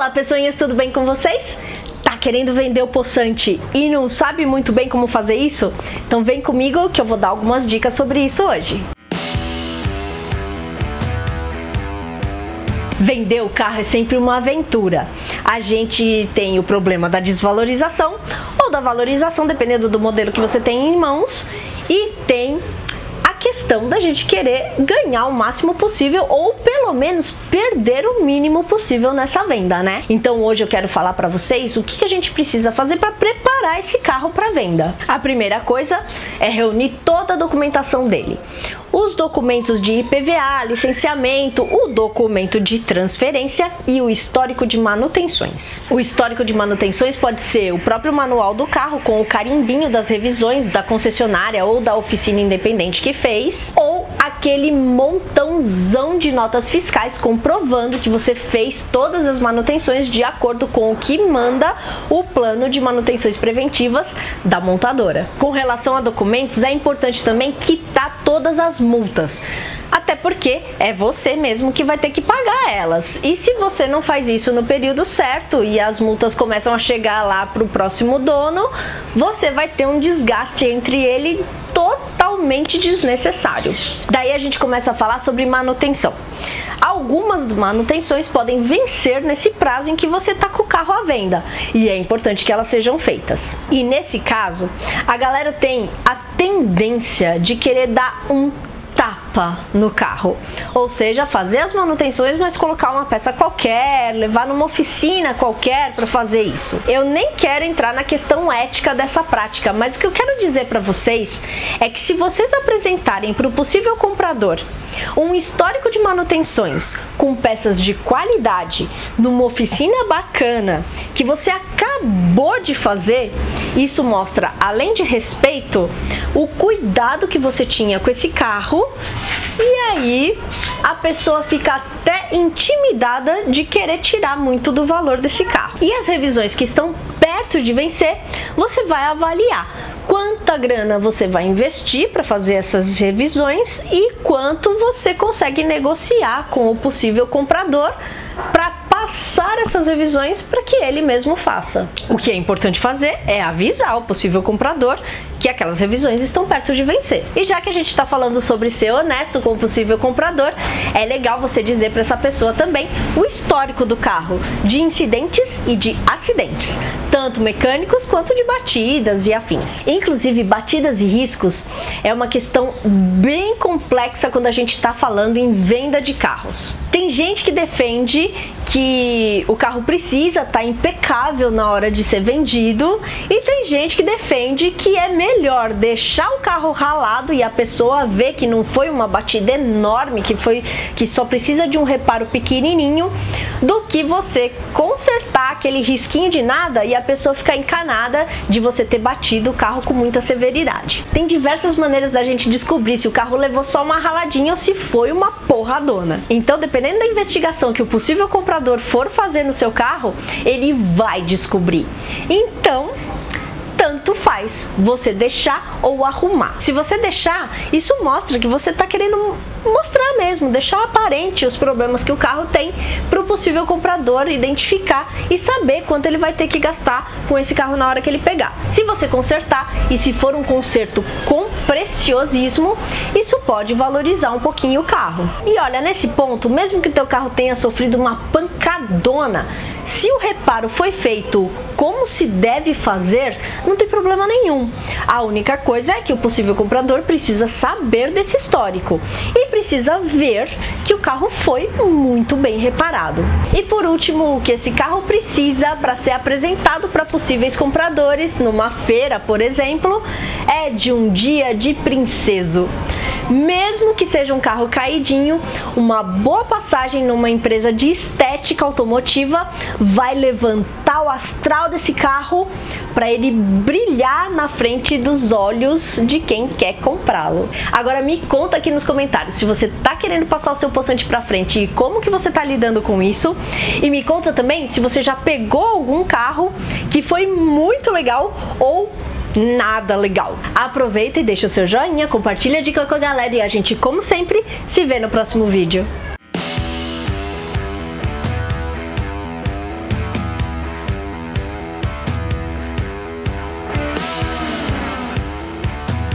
Fala pessoinhas, tudo bem com vocês? Tá querendo vender o poçante e não sabe muito bem como fazer isso? Então vem comigo que eu vou dar algumas dicas sobre isso hoje. Vender o carro é sempre uma aventura. A gente tem o problema da desvalorização ou da valorização, dependendo do modelo que você tem em mãos, e tem a questão da gente querer ganhar o máximo possível ou pelo menos perder o mínimo possível nessa venda, né? Então hoje eu quero falar para vocês o que a gente precisa fazer para preparar esse carro para venda. A primeira coisa é reunir toda a documentação dele. Os documentos de IPVA, licenciamento, o documento de transferência e o histórico de manutenções. O histórico de manutenções pode ser o próprio manual do carro com o carimbinho das revisões da concessionária ou da oficina independente que fez, ou aquele montãozão de notas fiscais comprovando que você fez todas as manutenções de acordo com o que manda o plano de manutenções preventivas da montadora. Com relação a documentos, é importante também quitar todas as multas, até porque é você mesmo que vai ter que pagar elas. E se você não faz isso no período certo e as multas começam a chegar lá para o próximo dono, você vai ter um desgaste entre ele totalmente desnecessário. Daí a gente começa a falar sobre manutenção. Algumas manutenções podem vencer nesse prazo em que você está com o carro à venda e é importante que elas sejam feitas. E nesse caso, a galera tem a tendência de querer dar um tapa no carro, ou seja, fazer as manutenções, mas colocar uma peça qualquer, levar numa oficina qualquer para fazer isso. Eu nem quero entrar na questão ética dessa prática, mas o que eu quero dizer para vocês é que se vocês apresentarem para o possível comprador um histórico de manutenções com peças de qualidade numa oficina bacana que você acabou de fazer, isso mostra, além de respeito, o cuidado que você tinha com esse carro, e aí a pessoa fica até intimidada de querer tirar muito do valor desse carro. E as revisões que estão perto de vencer, você vai avaliar quanta grana você vai investir para fazer essas revisões e quanto você consegue negociar com o possível comprador para passar essas revisões para que ele mesmo faça. O que é importante fazer é avisar o possível comprador que aquelas revisões estão perto de vencer. E já que a gente está falando sobre ser honesto com o possível comprador, é legal você dizer para essa pessoa também o histórico do carro, de incidentes e de acidentes, tanto mecânicos quanto de batidas e afins. Inclusive, batidas e riscos é uma questão bem complexa quando a gente está falando em venda de carros. Tem gente que defende que o carro precisa estar impecável na hora de ser vendido e tem gente que defende que é melhor deixar o carro ralado e a pessoa ver que não foi uma batida enorme, que só precisa de um reparo pequenininho, do que você consertar aquele risquinho de nada e a pessoa ficar encanada de você ter batido o carro com muita severidade. Tem diversas maneiras da gente descobrir se o carro levou só uma raladinha ou se foi uma porradona. Então, dependendo da investigação que o possível comprador for fazer no seu carro, ele vai descobrir. Então, tanto faz você deixar ou arrumar. Se você deixar, isso mostra que você está querendo mostrar mesmo, deixar aparente os problemas que o carro tem para o possível comprador identificar e saber quanto ele vai ter que gastar com esse carro na hora que ele pegar. Se você consertar e se for um conserto com preciosismo, isso pode valorizar um pouquinho o carro. E olha, nesse ponto, mesmo que o teu carro tenha sofrido uma pancadona, se o reparo foi feito como se deve fazer, não tem problema nenhum. A única coisa é que o possível comprador precisa saber desse histórico e precisa ver que o carro foi muito bem reparado. E por último, o que esse carro precisa para ser apresentado para possíveis compradores numa feira, por exemplo, é de um dia de princeso. Mesmo que seja um carro caidinho, uma boa passagem numa empresa de estética automotiva vai levantar o astral desse carro para ele brilhar na frente dos olhos de quem quer comprá-lo. Agora me conta aqui nos comentários se você tá querendo passar o seu poçante para frente e como que você tá lidando com isso. E me conta também se você já pegou algum carro que foi muito legal ou nada legal. Aproveita e deixa o seu joinha, compartilha a dica com a galera e a gente, como sempre, se vê no próximo vídeo.